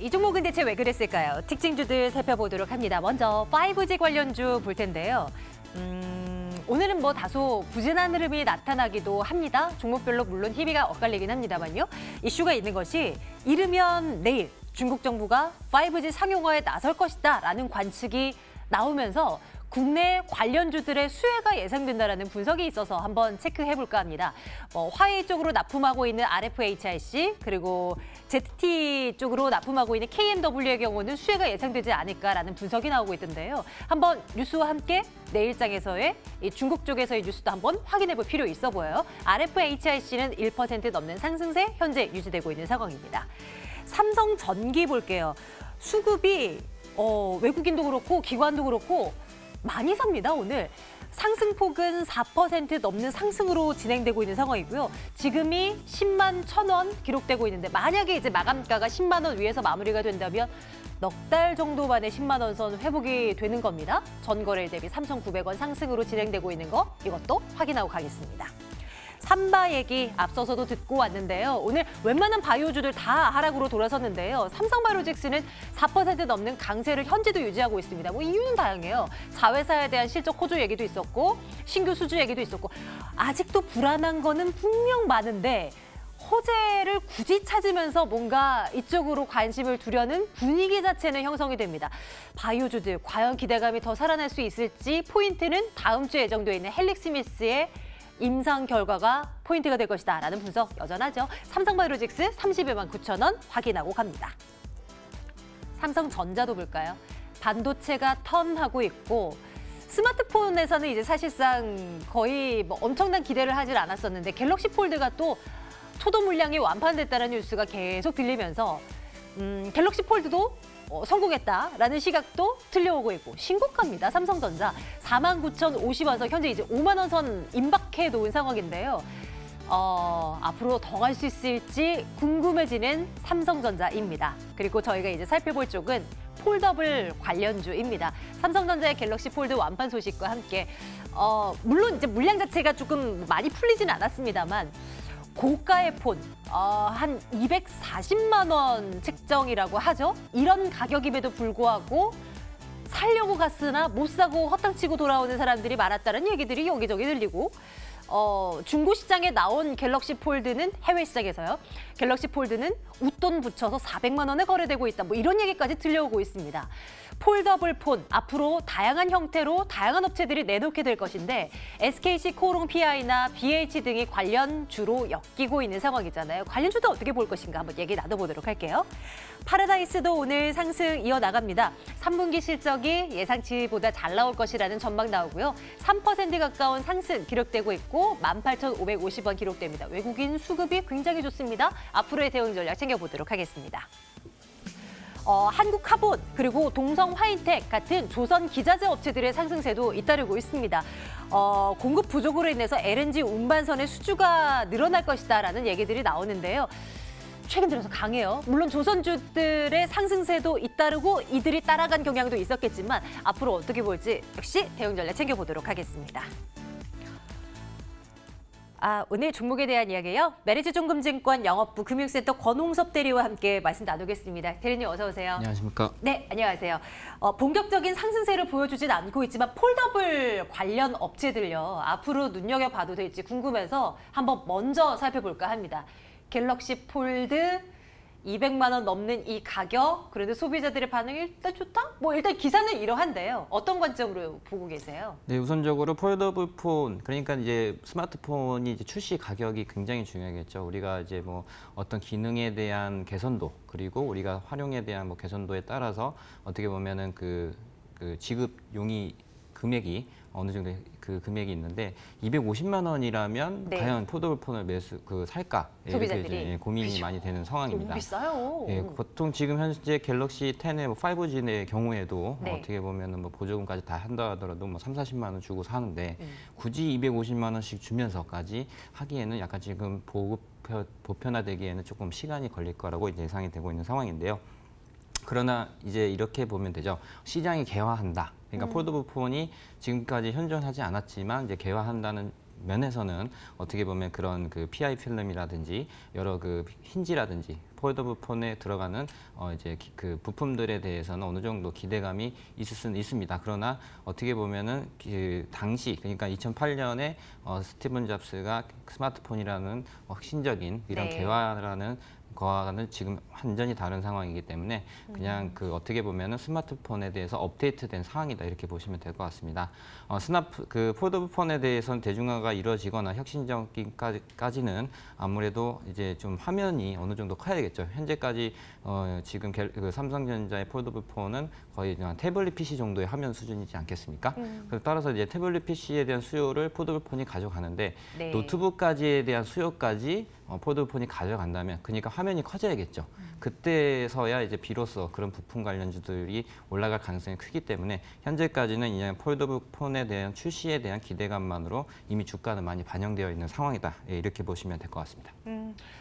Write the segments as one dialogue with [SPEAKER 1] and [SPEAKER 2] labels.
[SPEAKER 1] 이 종목은 대체 왜 그랬을까요? 특징주들 살펴보도록 합니다. 먼저 5G 관련주 볼 텐데요. 오늘은 뭐 다소 부진한 흐름이 나타나기도 합니다. 종목별로 물론 희비가 엇갈리긴 합니다만요. 이슈가 있는 것이 이르면 내일 중국 정부가 5G 상용화에 나설 것이다라는 관측이 나오면서 국내 관련주들의 수혜가 예상된다라는 분석이 있어서 한번 체크해볼까 합니다. 화웨이 쪽으로 납품하고 있는 RFHIC 그리고 ZT 쪽으로 납품하고 있는 KMW의 경우는 수혜가 예상되지 않을까라는 분석이 나오고 있던데요. 한번 뉴스와 함께 내일장에서의 이 중국 쪽에서의 뉴스도 한번 확인해볼 필요 있어 보여요. RFHIC는 1% 넘는 상승세 현재 유지되고 있는 상황입니다. 삼성전기 볼게요. 수급이 외국인도 그렇고 기관도 그렇고 많이 삽니다, 오늘. 상승폭은 4% 넘는 상승으로 진행되고 있는 상황이고요. 지금이 10만 1,000원 기록되고 있는데 만약에 이제 마감가가 10만 원 위에서 마무리가 된다면 넉 달 정도 만에 10만 원 선 회복이 되는 겁니다. 전 거래일 대비 3,900원 상승으로 진행되고 있는 거 이것도 확인하고 가겠습니다. 삼바 얘기 앞서서도 듣고 왔는데요. 오늘 웬만한 바이오주들 다 하락으로 돌아섰는데요. 삼성바이오로직스는 4% 넘는 강세를 현재도 유지하고 있습니다. 뭐 이유는 다양해요. 자회사에 대한 실적 호조 얘기도 있었고 신규 수주 얘기도 있었고 아직도 불안한 거는 분명 많은데 호재를 굳이 찾으면서 뭔가 이쪽으로 관심을 두려는 분위기 자체는 형성이 됩니다. 바이오주들 과연 기대감이 더 살아날 수 있을지 포인트는 다음 주에 예정되어 있는 헬릭스미스의 임상 결과가 포인트가 될 것이다라는 분석 여전하죠. 삼성바이오로직스 31만 9천 원 확인하고 갑니다. 삼성전자도 볼까요? 반도체가 턴하고 있고 스마트폰에서는 이제 사실상 거의 뭐 엄청난 기대를 하질 않았었는데 갤럭시 폴드가 또 초도 물량이 완판됐다는 뉴스가 계속 들리면서 갤럭시 폴드도 성공했다라는 시각도 들려오고 있고 신고가입니다. 삼성전자 49,050원선 현재 이제 5만 원 선 임박해 놓은 상황인데요. 앞으로 더 갈 수 있을지 궁금해지는 삼성전자입니다. 그리고 저희가 이제 살펴볼 쪽은 폴더블 관련주입니다. 삼성전자의 갤럭시 폴드 완판 소식과 함께 물론 이제 물량 자체가 조금 많이 풀리지는 않았습니다만 고가의 폰, 한 240만 원 책정이라고 하죠. 이런 가격임에도 불구하고 살려고 갔으나 못 사고 헛땅치고 돌아오는 사람들이 많았다는 얘기들이 여기저기 들리고 중고 시장에 나온 갤럭시 폴드는 해외 시장에서요. 갤럭시 폴드는 웃돈 붙여서 400만 원에 거래되고 있다. 뭐 이런 얘기까지 들려오고 있습니다. 폴더블 폰 앞으로 다양한 형태로 다양한 업체들이 내놓게 될 것인데 SKC 코오롱 PI나 BH 등이 관련주로 엮이고 있는 상황이잖아요. 관련주도 어떻게 볼 것인가 한번 얘기 나눠보도록 할게요. 파라다이스도 오늘 상승 이어나갑니다. 3분기 실적이 예상치보다 잘 나올 것이라는 전망 나오고요. 3% 가까운 상승 기록되고 있고 18,550원 기록됩니다. 외국인 수급이 굉장히 좋습니다. 앞으로의 대응 전략 챙겨보도록 하겠습니다. 한국카본 그리고 동성화인텍 같은 조선 기자재 업체들의 상승세도 잇따르고 있습니다. 공급 부족으로 인해서 LNG 운반선의 수주가 늘어날 것이다라는 얘기들이 나오는데요. 최근 들어서 강해요. 물론 조선주들의 상승세도 잇따르고 이들이 따라간 경향도 있었겠지만 앞으로 어떻게 볼지 역시 대응 전략 챙겨보도록 하겠습니다. 오늘 종목에 대한 이야기요. 메리츠증권증권 영업부 금융센터 권홍섭 대리와 함께 말씀 나누겠습니다. 대리님 어서 오세요.
[SPEAKER 2] 안녕하십니까.
[SPEAKER 1] 네, 안녕하세요. 본격적인 상승세를 보여주진 않고 있지만 폴더블 관련 업체들요. 앞으로 눈여겨봐도 될지 궁금해서 한번 먼저 살펴볼까 합니다. 갤럭시 폴드 200만 원 넘는 이 가격, 그런데 소비자들의 반응이 일단 좋다? 뭐 일단 기사는 이러한데요. 어떤 관점으로 보고 계세요?
[SPEAKER 2] 네, 우선적으로 폴더블 폰, 그러니까 이제 스마트폰이 이제 출시 가격이 굉장히 중요하겠죠. 우리가 이제 뭐 어떤 기능에 대한 개선도, 그리고 우리가 활용에 대한 뭐 개선도에 따라서 어떻게 보면은 그 지급 용이 금액이 어느 정도 그 금액이 있는데 250만 원이라면
[SPEAKER 1] 네.
[SPEAKER 2] 과연 폴더블 폰을 살까?
[SPEAKER 1] 소비자들이
[SPEAKER 2] 이렇게 이제 고민이 많이 되는 상황입니다.
[SPEAKER 1] 너무 비싸요.
[SPEAKER 2] 예, 보통 지금 현재 갤럭시 10의 뭐 5G의 경우에도
[SPEAKER 1] 네.
[SPEAKER 2] 어떻게 보면은 뭐 보조금까지 다 한다 하더라도 뭐 30~40만 원 주고 사는데 굳이 250만 원씩 주면서까지 하기에는 약간 지금 보편화되기에는 조금 시간이 걸릴 거라고 이제 예상이 되고 있는 상황인데요. 그러나 이제 이렇게 보면 되죠. 시장이 개화한다. 그러니까 폴더블 폰이 지금까지 현존하지 않았지만 이제 개화한다는 면에서는 어떻게 보면 그런 그 PI 필름이라든지 여러 그 힌지라든지 폴더블 폰에 들어가는 이제 그 부품들에 대해서는 어느 정도 기대감이 있을 수는 있습니다. 그러나 어떻게 보면은 그 당시 그러니까 2008년에 스티븐 잡스가 스마트폰이라는 혁신적인 이런
[SPEAKER 1] 네.
[SPEAKER 2] 개화라는 거와는 지금 완전히 다른 상황이기 때문에 그냥 그 어떻게 보면은 스마트폰에 대해서 업데이트된 상황이다 이렇게 보시면 될 것 같습니다. 그 폴더블 폰에 대해서는 대중화가 이루어지거나 혁신적인까지는 아무래도 이제 좀 화면이 어느 정도 커야겠죠. 현재까지 지금 그 삼성전자의 폴더블 폰은 거의 그냥 태블릿 PC 정도의 화면 수준이지 않겠습니까? 그래서 따라서 이제 태블릿 PC에 대한 수요를 폴더블 폰이 가져가는데
[SPEAKER 1] 네.
[SPEAKER 2] 노트북까지에 대한 수요까지 폴더블 폰이 가져간다면 그러니까 화면이 커져야겠죠. 그때서야 이제 비로소 그런 부품 관련주들이 올라갈 가능성이 크기 때문에 현재까지는 그냥 폴더블 폰에 대한 출시에 대한 기대감만으로 이미 주가는 많이 반영되어 있는 상황이다. 예, 이렇게 보시면 될 것 같습니다.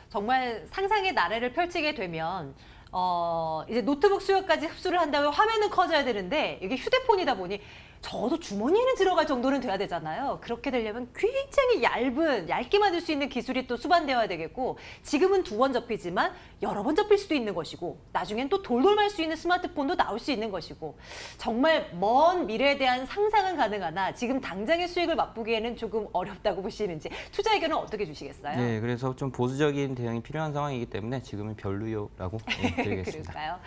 [SPEAKER 1] 정말 상상의 나래를 펼치게 되면 이제 노트북 수요까지 흡수를 한다면 화면은 커져야 되는데 이게 휴대폰이다 보니 저도 주머니에는 들어갈 정도는 돼야 되잖아요. 그렇게 되려면 굉장히 얇게 만들 수 있는 기술이 또 수반되어야 되겠고 지금은 2번 접히지만 여러 번 접힐 수도 있는 것이고 나중엔 또 돌돌 말 수 있는 스마트폰도 나올 수 있는 것이고 정말 먼 미래에 대한 상상은 가능하나 지금 당장의 수익을 맛보기에는 조금 어렵다고 보시는지 투자 의견은 어떻게 주시겠어요?
[SPEAKER 2] 네, 그래서 좀 보수적인 대응이 필요한 상황이기 때문에 지금은 별로요라고 드리겠습니다.
[SPEAKER 1] 그럴까요?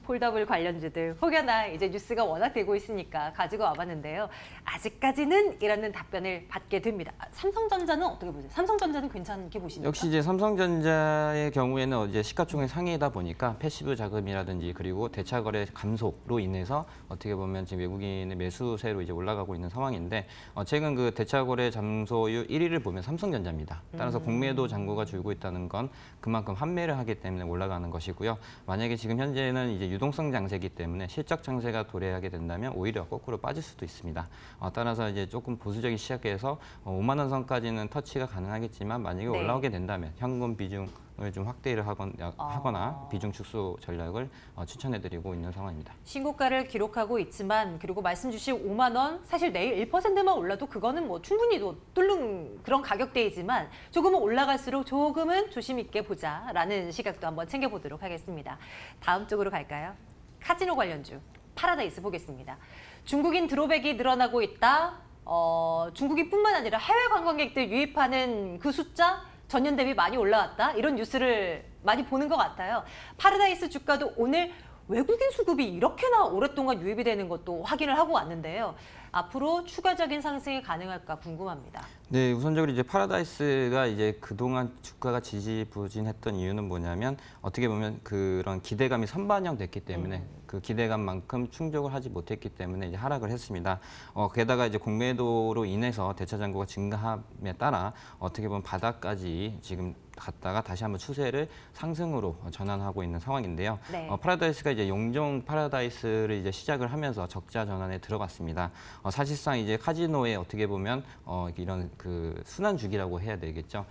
[SPEAKER 1] 폴더블 관련주들 혹여나 이제 뉴스가 워낙 되고 있으니까 가지고 와봤는데요. 아직까지는 이라는 답변을 받게 됩니다. 삼성전자는 어떻게 보세요? 삼성전자는 괜찮게 보십니까?
[SPEAKER 2] 역시 이제 삼성전자의 경우에는 이제 시가총액 상위이다 보니까 패시브 자금이라든지 그리고 대차 거래 감소로 인해서 어떻게 보면 지금 외국인의 매수세로 이제 올라가고 있는 상황인데 최근 그 대차 거래 잠소율 1위를 보면 삼성전자입니다. 따라서 공매도 잔고가 줄고 있다는 건 그만큼 환매를 하기 때문에 올라가는 것이고요. 만약에 지금 현재는 이제 유동성 장세이기 때문에 실적 장세가 도래하게 된다면 오히려 거꾸로 빠질 수도 있습니다. 따라서 이제 조금 보수적인 시각에서 5만 원 선까지는 터치가 가능하겠지만 만약에
[SPEAKER 1] 네.
[SPEAKER 2] 올라오게 된다면 현금 비중을 좀 확대를 하거나 비중 축소 전략을 추천해드리고 있는 상황입니다.
[SPEAKER 1] 신고가를 기록하고 있지만 그리고 말씀 주신 5만 원 사실 내일 1%만 올라도 그거는 뭐 충분히 뚫는 그런 가격대이지만 조금은 올라갈수록 조금은 조심 있게 보자라는 시각도 한번 챙겨보도록 하겠습니다. 다음 쪽으로 갈까요? 카지노 관련주 파라다이스 보겠습니다. 중국인 드로백이 늘어나고 있다. 중국인뿐만 아니라 해외 관광객들 유입하는 그 숫자 전년 대비 많이 올라왔다. 이런 뉴스를 많이 보는 것 같아요. 파라다이스 주가도 오늘 외국인 수급이 이렇게나 오랫동안 유입이 되는 것도 확인을 하고 왔는데요. 앞으로 추가적인 상승이 가능할까 궁금합니다.
[SPEAKER 2] 네, 우선적으로 이제 파라다이스가 이제 그동안 주가가 지지부진했던 이유는 뭐냐면 어떻게 보면 그런 기대감이 선반영됐기 때문에 그 기대감만큼 충족을 하지 못했기 때문에 이제 하락을 했습니다. 게다가 이제 공매도로 인해서 대차 잔고가 증가함에 따라 어떻게 보면 바닥까지 지금 갔다가 다시 한번 추세를 상승으로 전환하고 있는 상황인데요.
[SPEAKER 1] 네.
[SPEAKER 2] 파라다이스가 이제 용종 파라다이스를 이제 시작을 하면서 적자 전환에 들어갔습니다. 사실상 이제 카지노에 어떻게 보면 이런 그 순환주기라고 해야 되겠죠.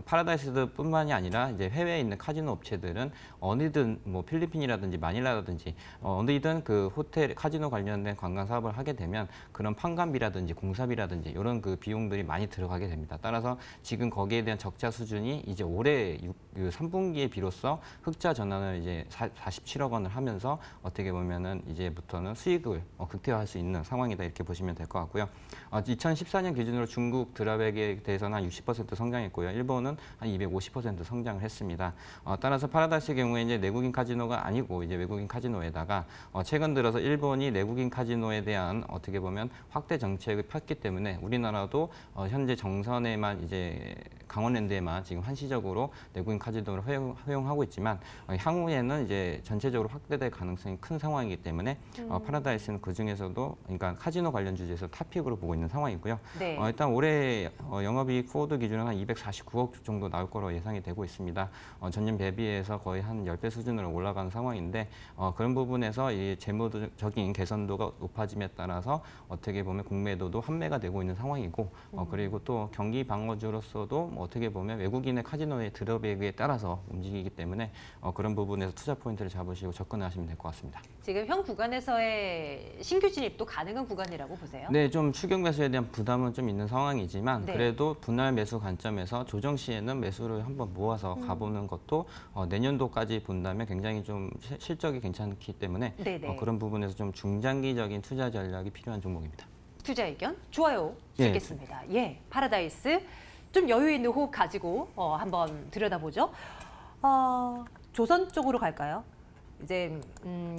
[SPEAKER 2] 파라다이스뿐만이 아니라 이제 해외에 있는 카지노 업체들은 어느든 뭐 필리핀이라든지 마닐라라든지 어느든 그 호텔 카지노 관련된 관광 사업을 하게 되면 그런 판관비라든지 공사비라든지 이런 그 비용들이 많이 들어가게 됩니다. 따라서 지금 거기에 대한 적자 수준이 이제 올해 3분기에 비로소 흑자 전환을 이제 47억 원을 하면서 어떻게 보면은 이제부터는 수익을 극대화할 수 있는 상황이다 이렇게 보시면 될 것 같고요. 2014년 기준으로 중국 드라백에 대해서는 한 60% 성장했고요. 일본은 한 250% 성장을 했습니다. 따라서 파라다이스의 경우에 이제 내국인 카지노가 아니고 이제 외국인 카지노에다가 최근 들어서 일본이 내국인 카지노에 대한 어떻게 보면 확대 정책을 폈기 때문에 우리나라도 현재 정선에만 이제 강원랜드에만 지금 한시적으로 내국인 카지노를 허용하고 있지만 향후에는 이제 전체적으로 확대될 가능성이 큰 상황이기 때문에 파라다이스는 그 중에서도 그러니까 카지노 관련 주제에서 탑픽으로 보고 있는 상황이고요.
[SPEAKER 1] 네.
[SPEAKER 2] 일단 올해 영업이익 포워드 기준은 한 249억 정도 나올 거로 예상이 되고 있습니다. 전년 대비해서 거의 한 10배 수준으로 올라가는 상황인데 그런 부분에서 이 재무적인 개선도가 높아짐에 따라서 어떻게 보면 공매도도 환매가 되고 있는 상황이고 그리고 또 경기 방어주로서도 뭐 어떻게 보면 외국인의 카지노의 드러백에 따라서 움직이기 때문에 그런 부분에서 투자 포인트를 잡으시고 접근하시면 될 것 같습니다.
[SPEAKER 1] 지금 현 구간에서의 신규 진입도 가능한 구간이 구간이라고 보세요?
[SPEAKER 2] 네, 좀 추격 매수에 대한 부담은 좀 있는 상황이지만
[SPEAKER 1] 네.
[SPEAKER 2] 그래도 분할 매수 관점에서 조정 시에는 매수를 한번 모아서 가보는 것도 내년도까지 본다면 굉장히 좀 실적이 괜찮기 때문에
[SPEAKER 1] 네네.
[SPEAKER 2] 그런 부분에서 좀 중장기적인 투자 전략이 필요한 종목입니다.
[SPEAKER 1] 투자 의견 좋아요
[SPEAKER 2] 예.
[SPEAKER 1] 드리겠습니다. 예, 파라다이스 좀 여유 있는 호흡 가지고 한번 들여다보죠. 조선 쪽으로 갈까요? 이제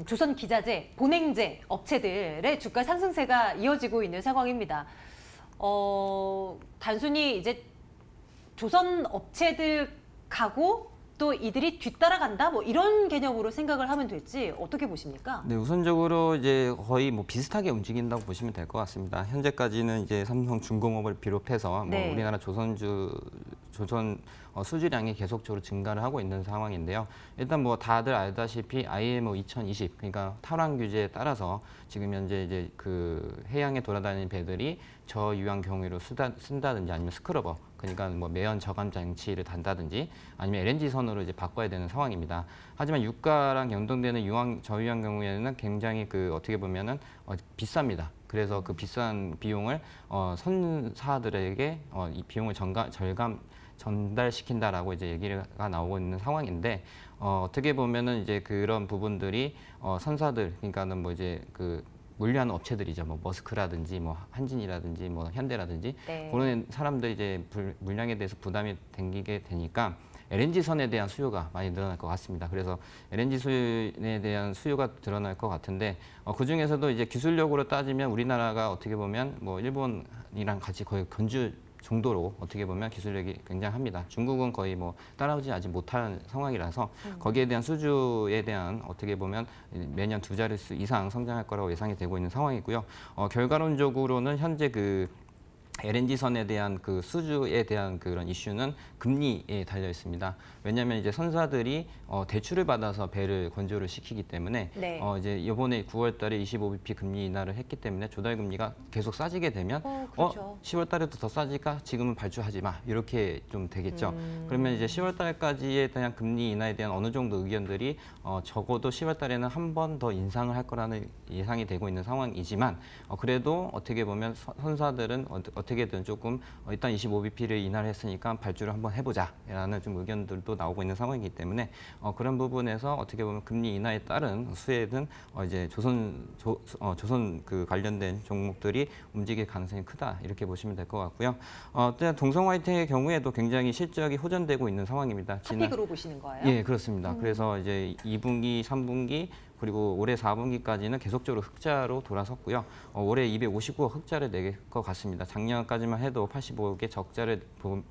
[SPEAKER 1] 조선 기자재, 본행제 업체들의 주가 상승세가 이어지고 있는 상황입니다. 단순히 이제 조선 업체들 가고 또 이들이 뒤따라간다 뭐 이런 개념으로 생각을 하면 될지 어떻게 보십니까?
[SPEAKER 2] 네, 우선적으로 이제 거의 뭐 비슷하게 움직인다고 보시면 될 것 같습니다. 현재까지는 이제 삼성중공업을 비롯해서
[SPEAKER 1] 네.
[SPEAKER 2] 뭐 우리나라 조선 수주량이 계속적으로 증가를 하고 있는 상황인데요. 일단 뭐 다들 알다시피 IMO 2020 그러니까 탈환 규제에 따라서 지금 현재 이제 그 해양에 돌아다니는 배들이 저유황 경유로 쓴다든지 아니면 스크러버 그러니까 뭐 매연 저감 장치를 단다든지 아니면 LNG 선으로 이제 바꿔야 되는 상황입니다. 하지만 유가랑 연동되는 저유황 경우에는 굉장히 그 어떻게 보면은 비쌉니다. 그래서 그 비싼 비용을 선사들에게 이 비용을 전달시킨다라고 이제 얘기가 나오고 있는 상황인데 어떻게 보면은 이제 그런 부분들이 선사들 그러니까는 뭐 이제 그 물류하는 업체들이죠. 뭐 머스크라든지 뭐 한진이라든지 뭐 현대라든지
[SPEAKER 1] 네.
[SPEAKER 2] 그런 사람들이 이제 물량에 대해서 부담이 생기게 되니까 LNG 선에 대한 수요가 많이 늘어날 것 같습니다. 그래서 LNG 선에 대한 수요가 늘어날 것 같은데 그 중에서도 이제 기술력으로 따지면 우리나라가 어떻게 보면 뭐 일본이랑 같이 거의 견줄 정도로 어떻게 보면 기술력이 굉장합니다. 중국은 거의 뭐 따라오지 아직 못한 상황이라서 거기에 대한 수주에 대한 어떻게 보면 매년 2자릿수 이상 성장할 거라고 예상이 되고 있는 상황이고요. 결과론적으로는 현재 그 LNG 선에 대한 그 수주에 대한 그런 이슈는 금리에 달려 있습니다. 왜냐하면 이제 선사들이 대출을 받아서 배를 건조를 시키기 때문에
[SPEAKER 1] 네.
[SPEAKER 2] 이제 이번에 9월달에 25bp 금리 인하를 했기 때문에 조달 금리가 계속 싸지게 되면
[SPEAKER 1] 그렇죠.
[SPEAKER 2] 10월달에도 더 싸지니까 지금은 발주하지 마 이렇게 좀 되겠죠. 그러면 이제 10월달까지에 대한 금리 인하에 대한 어느 정도 의견들이 적어도 10월달에는 한 번 더 인상을 할 거라는 예상이 되고 있는 상황이지만 그래도 어떻게 보면 선사들은 어떻게든 조금 일단 25bp를 인하를 했으니까 발주를 한번 해보자라는 좀 의견들도 나오고 있는 상황이기 때문에 그런 부분에서 어떻게 보면 금리 인하에 따른 수혜는 이제 조선 그 관련된 종목들이 움직일 가능성이 크다 이렇게 보시면 될 것 같고요. 또 동성화이트의 경우에도 굉장히 실적이 호전되고 있는 상황입니다.
[SPEAKER 1] 탑픽으로 보시는 거예요?
[SPEAKER 2] 예, 그렇습니다. 그래서 이제 2분기, 3분기 그리고 올해 4분기까지는 계속적으로 흑자로 돌아섰고요. 올해 259억 흑자를 낼 것 같습니다. 작년까지만 해도 85억의 적자를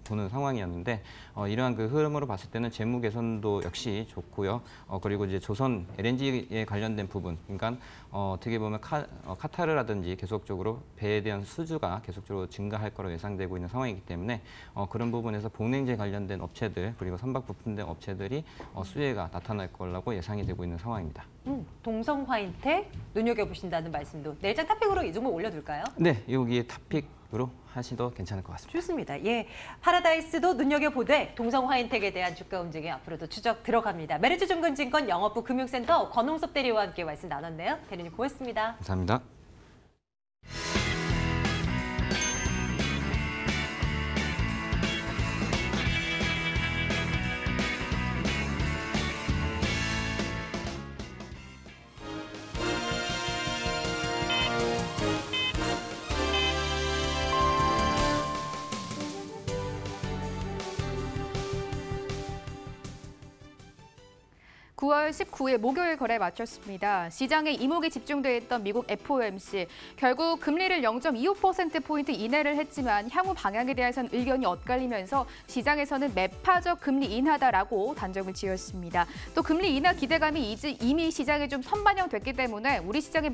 [SPEAKER 2] 보는 상황이었는데 이러한 그 흐름으로 봤을 때는 재무 개선도 역시 좋고요. 그리고 이제 조선 LNG에 관련된 부분, 그러니까 어떻게 보면 카타르라든지 계속적으로 배에 대한 수주가 계속적으로 증가할 거로 예상되고 있는 상황이기 때문에 그런 부분에서 본행제 관련된 업체들 그리고 선박 부품된 업체들이 수혜가 나타날 거라고 예상이 되고 있는 상황입니다.
[SPEAKER 1] 동성화인텍 눈여겨보신다는 말씀도 내일장 탑픽으로 이 종목 올려둘까요?
[SPEAKER 2] 네, 여기에 탑픽으로 하셔도 괜찮을 것 같습니다.
[SPEAKER 1] 좋습니다. 예, 파라다이스도 눈여겨보되 동성화인텍에 대한 주가 움직임 앞으로도 추적 들어갑니다. 메리츠증권증권 영업부 금융센터 권홍섭 대리와 함께 말씀 나눴네요. 대리님 고맙습니다.
[SPEAKER 2] 감사합니다.
[SPEAKER 3] (9월 19일) 목요일 거래 마쳤습니다. 시장에 이목이 집중돼 있던 미국 FOMC 결국 금리를 0.25%포인트 인하를 했지만 향후 방향에 대해서는 의견이 엇갈리면서 시장에서는 매파적 금리 인하다라고 단정을 지었습니다. 또 금리 인하 기대감이 이미 시장에 좀 선반영됐기 때문에 우리 시장에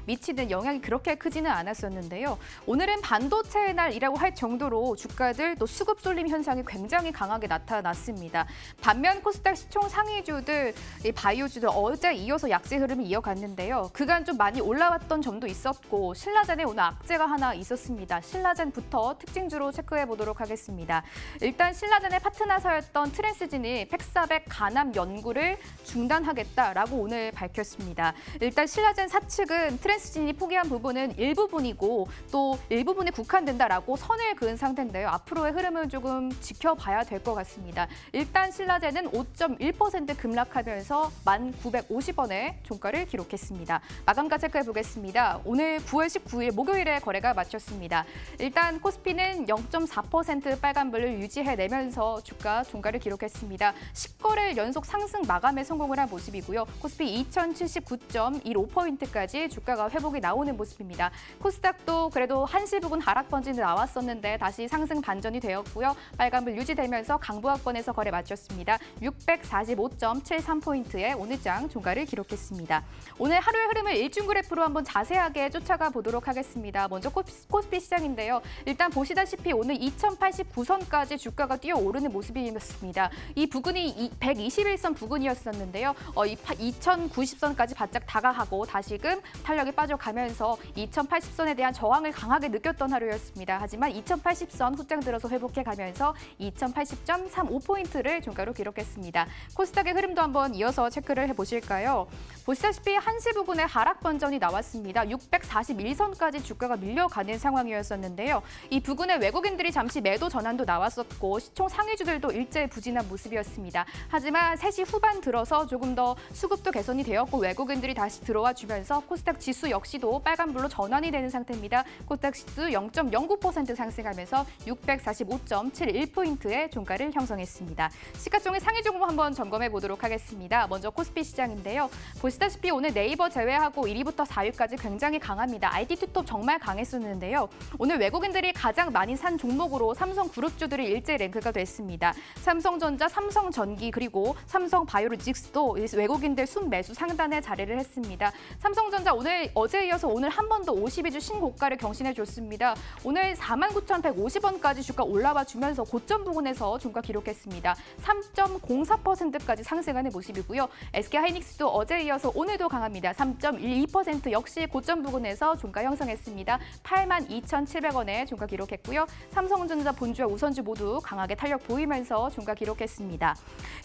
[SPEAKER 3] 미치는 영향이 그렇게 크지는 않았었는데요. 오늘은 반도체의 날이라고 할 정도로 주가들 또 수급 쏠림 현상이 굉장히 강하게 나타났습니다. 반면 코스닥 시총 상위주들 주들, 이 바이오주들 어제 이어서 약세 흐름이 이어갔는데요. 그간 좀 많이 올라왔던 점도 있었고 신라젠에 오늘 악재가 하나 있었습니다. 신라젠부터 특징주로 체크해 보도록 하겠습니다. 일단 신라젠의 파트너사였던 트랜스진이 팩사백 간암 연구를 중단하겠다라고 오늘 밝혔습니다. 일단 신라젠 사측은 트랜스진이 포기한 부분은 일부분이고 또 일부분에 국한된다라고 선을 그은 상태인데요. 앞으로의 흐름을 조금 지켜봐야 될 것 같습니다. 일단 신라젠은 5.1% 급락하면서 1,950원의 종가를 기록했습니다. 마감가 체크해 보겠습니다. 오늘 9월 19일 목요일에 거래가 마쳤습니다. 일단 코스피는 0.4% 빨간불을 유지해내면서 주가 종가를 기록했습니다. 10거래일 연속 상승 마감에 성공을 한 모습이고요. 코스피 2,079.15포인트까지 주가가 회복이 나오는 모습입니다. 코스닥도 그래도 한시 부근 하락 번진이 나왔었는데 다시 상승 반전이 되었고요. 빨간불 유지되면서 강보합권에서 거래 마쳤습니다. 645.73포인트의 오늘 장 종가를 기록했습니다. 오늘 하루의 흐름을 일중 그래프로 한번 자세하게 쫓아가 보도록 하겠습니다. 먼저 코스피 시장인데요. 일단 보시다시피 오늘 2089선까지 주가가 뛰어오르는 모습이었습니다. 이 부근이 121선 부근이었었는데요. 이 2090선까지 바짝 다가가고 다시금 탄력이 빠져가면서 2080선에 대한 저항을 강하게 느꼈던 하루였습니다. 하지만 2080선 후장 들어서 회복해가면서 2080.35포인트를 종가로 기록했습니다. 코스닥의 흐름도 한번 이어서 체크를 해보실까요? 보시다시피 한시 부근에 하락 번전이 나왔습니다. 641선까지 주가가 밀려가는 상황이었었는데요. 이 부근에 외국인들이 잠시 매도 전환도 나왔었고 시총 상위주들도 일제히 부진한 모습이었습니다. 하지만 3시 후반 들어서 조금 더 수급도 개선이 되었고 외국인들이 다시 들어와 주면서 코스닥 지수 역시도 빨간불로 전환이 되는 상태입니다. 코스닥 지수 0.09% 상승하면서 645.71포인트의 종가를 형성했습니다. 시가총액 상위 종목 한번 점검해 보도록 하겠습니다. 먼저 코스피 시장인데요. 보시다시피 오늘 네이버 제외하고 1위부터 4위까지 굉장히 강합니다. IT 투톱 정말 강했었는데요. 오늘 외국인들이 가장 많이 산 종목으로 삼성그룹주들이 일제히 랭크가 됐습니다. 삼성전자, 삼성전기 그리고 삼성바이오로직스도 외국인들 순매수 상단에 자리를 했습니다. 삼성전자 어제 이어서 오늘 한 번 더 52주 신고가를 경신해 줬습니다. 오늘 49,150원까지 주가 올라와 주면서 고점 부근에서 종가 기록했습니다. 3.04%까지 상승하는 모습이고요. SK하이닉스도 어제 이어서 오늘도 강합니다. 3.12% 역시 고점 부근에서 종가 형성했습니다. 82,700원에 종가 기록했고요. 삼성전자 본주와 우선주 모두 강하게 탄력 보이면서 종가 기록했습니다.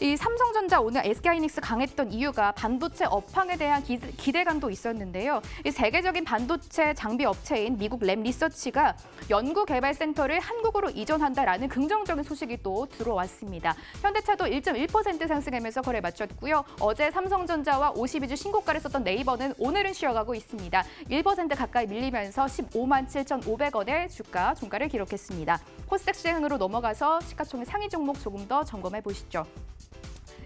[SPEAKER 3] 이 삼성전자 오늘 SK하이닉스 강했던 이유가 반도체 업황에 대한 기대감도 있었는데요. 이 세계적인 반도체 장비 업체인 미국 램 리서치가 연구개발센터를 한국으로 이전한다라는 긍정적인 소식이 또 들어왔습니다. 현대차도 1.1% 상승하면서 거래 마쳤고요. 어제 삼성전자와 52주 신고가를 썼던 네이버는 오늘은 쉬어가고 있습니다. 1% 가까이 밀리면서 157,500원의 주가 종가를 기록했습니다. 코스닥 시장으로 넘어가서 시가총액 상위 종목 조금 더 점검해 보시죠.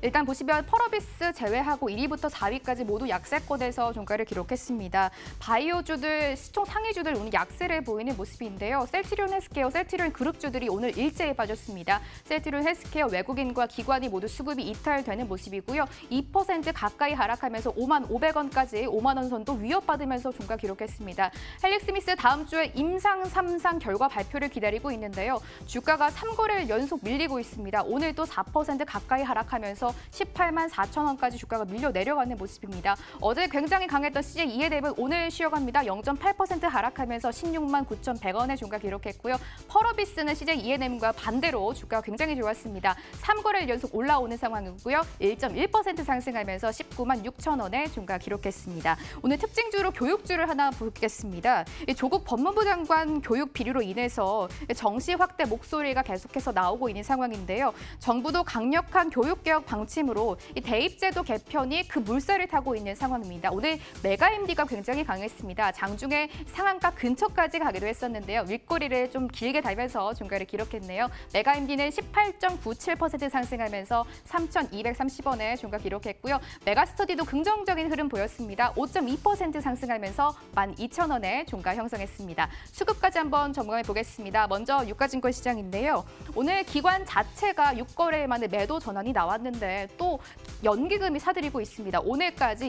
[SPEAKER 3] 일단 보시면 펄어비스 제외하고 1위부터 4위까지 모두 약세권에서 종가를 기록했습니다. 바이오주들, 시총 상위주들 오늘 약세를 보이는 모습인데요. 셀트리온 헬스케어, 셀트리온 그룹주들이 오늘 일제히 빠졌습니다. 셀트리온 헬스케어 외국인과 기관이 모두 수급이 이탈되는 모습이고요. 2% 가까이 하락하면서 55,000원까지 5만 원 선도 위협받으면서 종가 기록했습니다. 헬릭스미스 다음 주에 임상 3상 결과 발표를 기다리고 있는데요. 주가가 3거래일 연속 밀리고 있습니다. 오늘도 4% 가까이 하락하면서 184,000원까지 주가가 밀려 내려가는 모습입니다. 어제 굉장히 강했던 CJ 이해랩은 오늘 쉬어갑니다. 0.8% 하락하면서 169,100원의 종가 기록했고요. 펄어비스는 CJ 이해랩과 반대로 주가가 굉장히 좋았습니다. 3거래일 연속 올라오는 상황이고요. 1.1% 상승하면서 196,000원의 종가 기록했습니다. 오늘 특징주로 교육주를 하나 보겠습니다. 조국 법무부 장관 교육 비리로 인해서 정시 확대 목소리가 계속해서 나오고 있는 상황인데요. 정부도 강력한 교육개혁 방침으로 이 대입제도 개편이 그 물살을 타고 있는 상황입니다. 오늘 메가MD가 굉장히 강했습니다. 장중에 상한가 근처까지 가기도 했었는데요. 윗꼬리를 좀 길게 달면서 종가를 기록했네요. 메가MD는 18.97% 상승하면서 3,230원에 종가 기록했고요. 메가스터디도 긍정적인 흐름 보였습니다. 5.2% 상승하면서 12,000원에 종가 형성했습니다. 수급까지 한번 점검해 보겠습니다. 먼저 유가증권 시장인데요. 오늘 기관 자체가 6거래일 만에 매도 전환이 나왔는데 또 연기금이 사들이고 있습니다. 오늘까지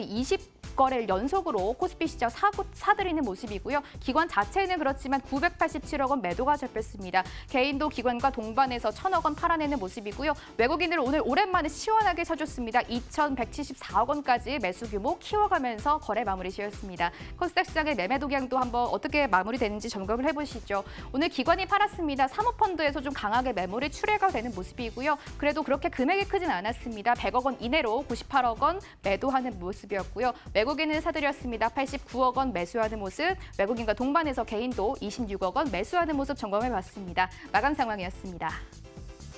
[SPEAKER 3] 6거래일 연속으로 코스피 시장 사들이는 모습이고요. 기관 자체는 그렇지만 987억 원 매도가 잡혔습니다. 개인도 기관과 동반해서 1,000억 원 팔아내는 모습이고요. 외국인들 오늘 오랜만에 시원하게 사줬습니다. 2,174억 원까지 매수 규모 키워가면서 거래 마무리 지었습니다. 코스닥 시장의 매매 동향도 한번 어떻게 마무리되는지 점검을 해보시죠. 오늘 기관이 팔았습니다. 사모펀드에서 좀 강하게 매물이 출회가 되는 모습이고요. 그래도 그렇게 금액이 크진 않았습니다. 100억 원 이내로 98억 원 매도하는 모습이었고요. 외국인은 사들였습니다. 89억 원 매수하는 모습, 외국인과 동반해서 개인도 26억 원 매수하는 모습 점검해봤습니다. 마감 상황이었습니다.